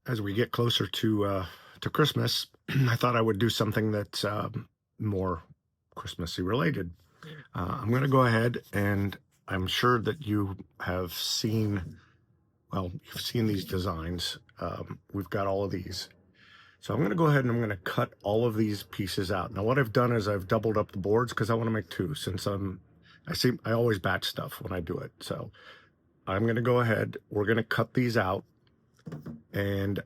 as we get closer to Christmas, I thought I would do something that's more Christmassy related. I'm going to go ahead, and I'm sure that you have seen, well, you've seen these designs. We've got all of these. So I'm going to go ahead and I'm going to cut all of these pieces out. Now, what I've done is I've doubled up the boards because I want to make two, since I always batch stuff when I do it. So I'm going to go ahead. We're going to cut these out, and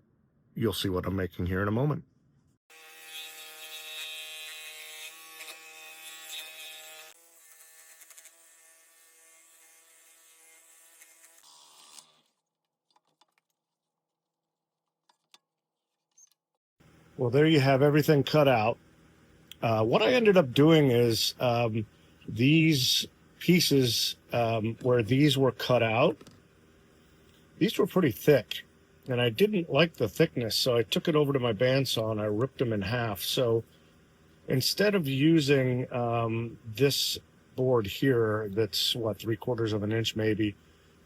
you'll see what I'm making here in a moment. Well, there you have everything cut out. What I ended up doing is these pieces where these were cut out, these were pretty thick, and I didn't like the thickness, so I took it over to my bandsaw and I ripped them in half. So instead of using this board here, that's what, 3/4 of an inch maybe,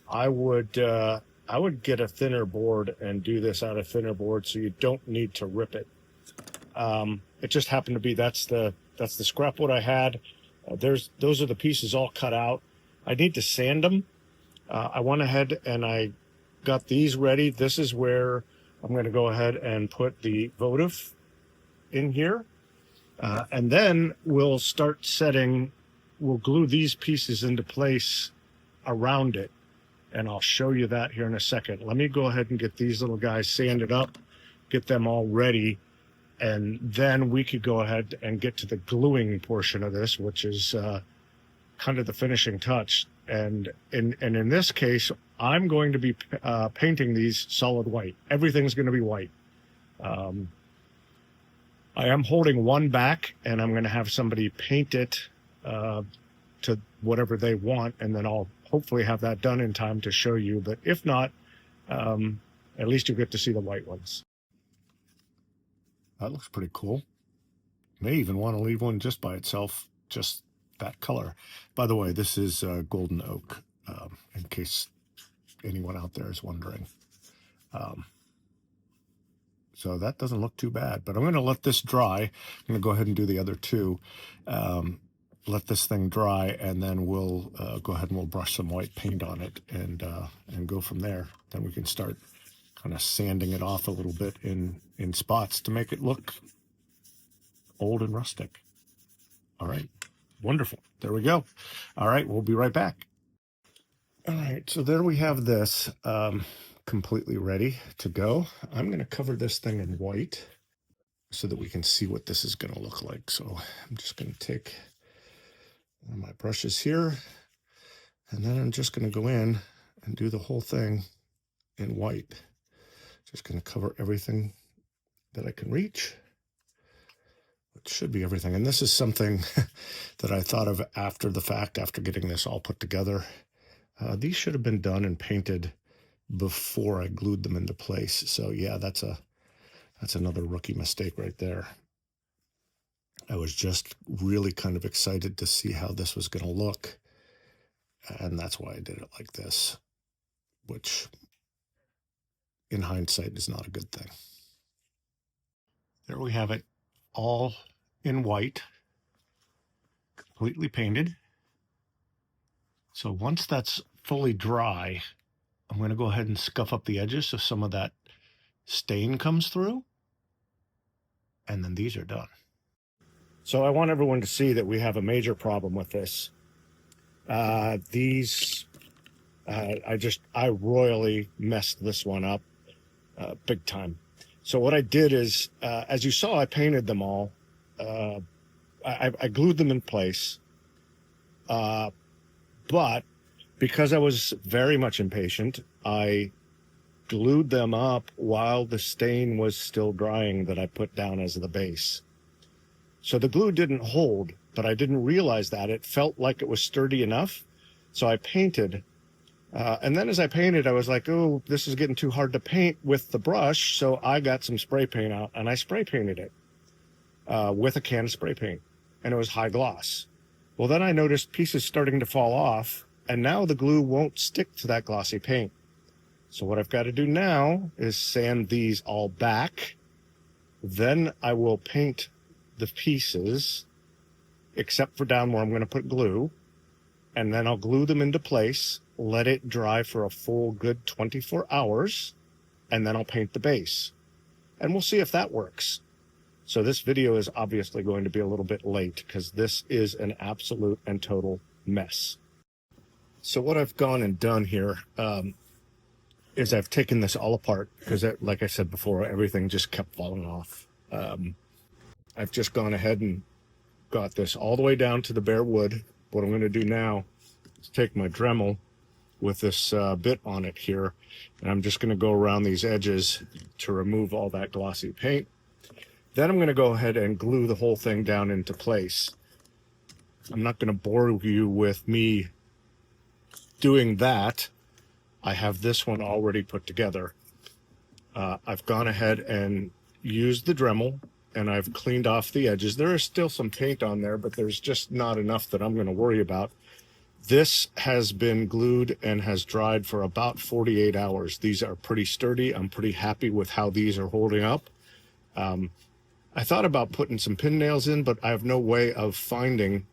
I would get a thinner board and do this out of thinner board, so you don't need to rip it. It just happened to be that's the scrap wood I had. Those are the pieces all cut out. I need to sand them. I went ahead and I got these ready. This is where I'm going to go ahead and put the votive in here. And then we'll start we'll glue these pieces into place around it. And I'll show you that here in a second. Let me go ahead and get these little guys sanded up, get them all ready. And then we could go ahead and get to the gluing portion of this, which is kind of the finishing touch. And in this case, I'm going to be painting these solid white. Everything's going to be white. I am holding one back, and I'm going to have somebody paint it to whatever they want, and then I'll hopefully have that done in time to show you. But if not, at least you'll get to see the white ones. That looks pretty cool. May even want to leave one just by itself, just that color. By the way, this is golden oak, in case anyone out there is wondering. So that doesn't look too bad, but I'm going to let this dry. I'm going to go ahead and do the other two. Let this thing dry, and then we'll go ahead and we'll brush some white paint on it and go from there. Then we can start kind of sanding it off a little bit in spots to make it look old and rustic. All right, wonderful. There we go. All right, we'll be right back. All right, so there we have this completely ready to go. I'm going to cover this thing in white so that we can see what this is going to look like. So I'm just going to take one of my brushes here, and then I'm just going to go in and do the whole thing in white. Just going to cover everything that I can reach. It should be everything. And this is something that I thought of after the fact, after getting this all put together. These should have been done and painted before I glued them into place. So yeah, that's another rookie mistake right there. I was just really kind of excited to see how this was going to look, and that's why I did it like this, which in hindsight is not a good thing. There we have it, all in white, completely painted. So once that's fully dry, I'm going to go ahead and scuff up the edges so some of that stain comes through, and then these are done. So I want everyone to see that we have a major problem with this. I royally messed this one up big time. So what I did is, as you saw, I painted them all. I glued them in place. But because I was very much impatient, I glued them up while the stain was still drying that I put down as the base. So the glue didn't hold, but I didn't realize that. It felt like it was sturdy enough. So I painted. And then as I painted, I was like, oh, this is getting too hard to paint with the brush. So I got some spray paint out and I spray painted it with a can of spray paint. And it was high gloss. Well, then I noticed pieces starting to fall off. And now the glue won't stick to that glossy paint. So what I've got to do now is sand these all back. Then I will paint the pieces, except for down where I'm going to put glue. And then I'll glue them into place, let it dry for a full good 24 hours, and then I'll paint the base. And we'll see if that works. So this video is obviously going to be a little bit late because this is an absolute and total mess. So what I've gone and done here is I've taken this all apart because, like I said before, everything just kept falling off. I've just gone ahead and got this all the way down to the bare wood. What I'm going to do now is take my Dremel with this bit on it here, and I'm just going to go around these edges to remove all that glossy paint. Then I'm going to go ahead and glue the whole thing down into place. I'm not going to bore you with me doing that. I have this one already put together. I've gone ahead and used the Dremel, and I've cleaned off the edges. There is still some paint on there, but there's just not enough that I'm going to worry about. This has been glued and has dried for about 48 hours. These are pretty sturdy. I'm pretty happy with how these are holding up. I thought about putting some pin nails in, but I have no way of finding,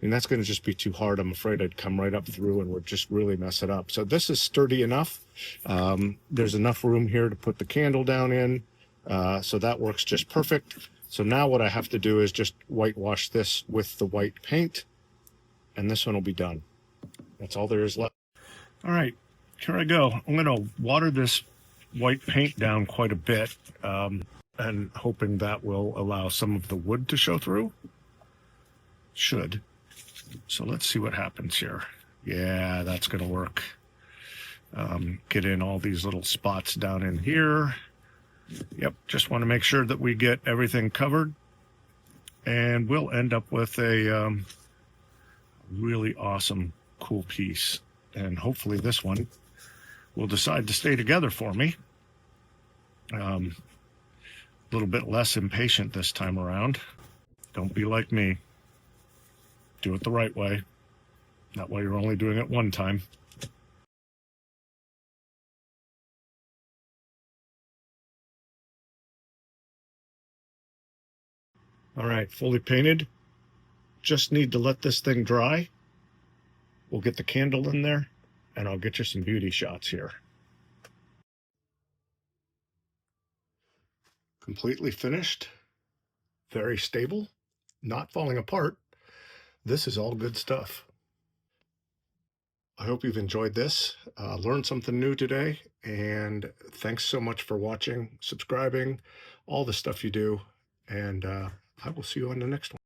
and that's going to just be too hard. I'm afraid I'd come right up through and would just really mess it up. So this is sturdy enough. There's enough room here to put the candle down in. So that works just perfect. So now what I have to do is just whitewash this with the white paint, and this one will be done. That's all there is left. All right, here I go. I'm going to water this white paint down quite a bit, and hoping that will allow some of the wood to show through. Should. So let's see what happens here. Yeah, that's going to work. Get in all these little spots down in here. Yep, just want to make sure that we get everything covered, and we'll end up with a really awesome, cool piece. And hopefully this one will decide to stay together for me. A little bit less impatient this time around. Don't be like me. Do it the right way. That way you're only doing it one time. All right, fully painted. Just need to let this thing dry. We'll get the candle in there, and I'll get you some beauty shots here. Completely finished. Very stable. Not falling apart. This is all good stuff. I hope you've enjoyed this, learned something new today, and thanks so much for watching, subscribing, all the stuff you do, and I will see you on the next one.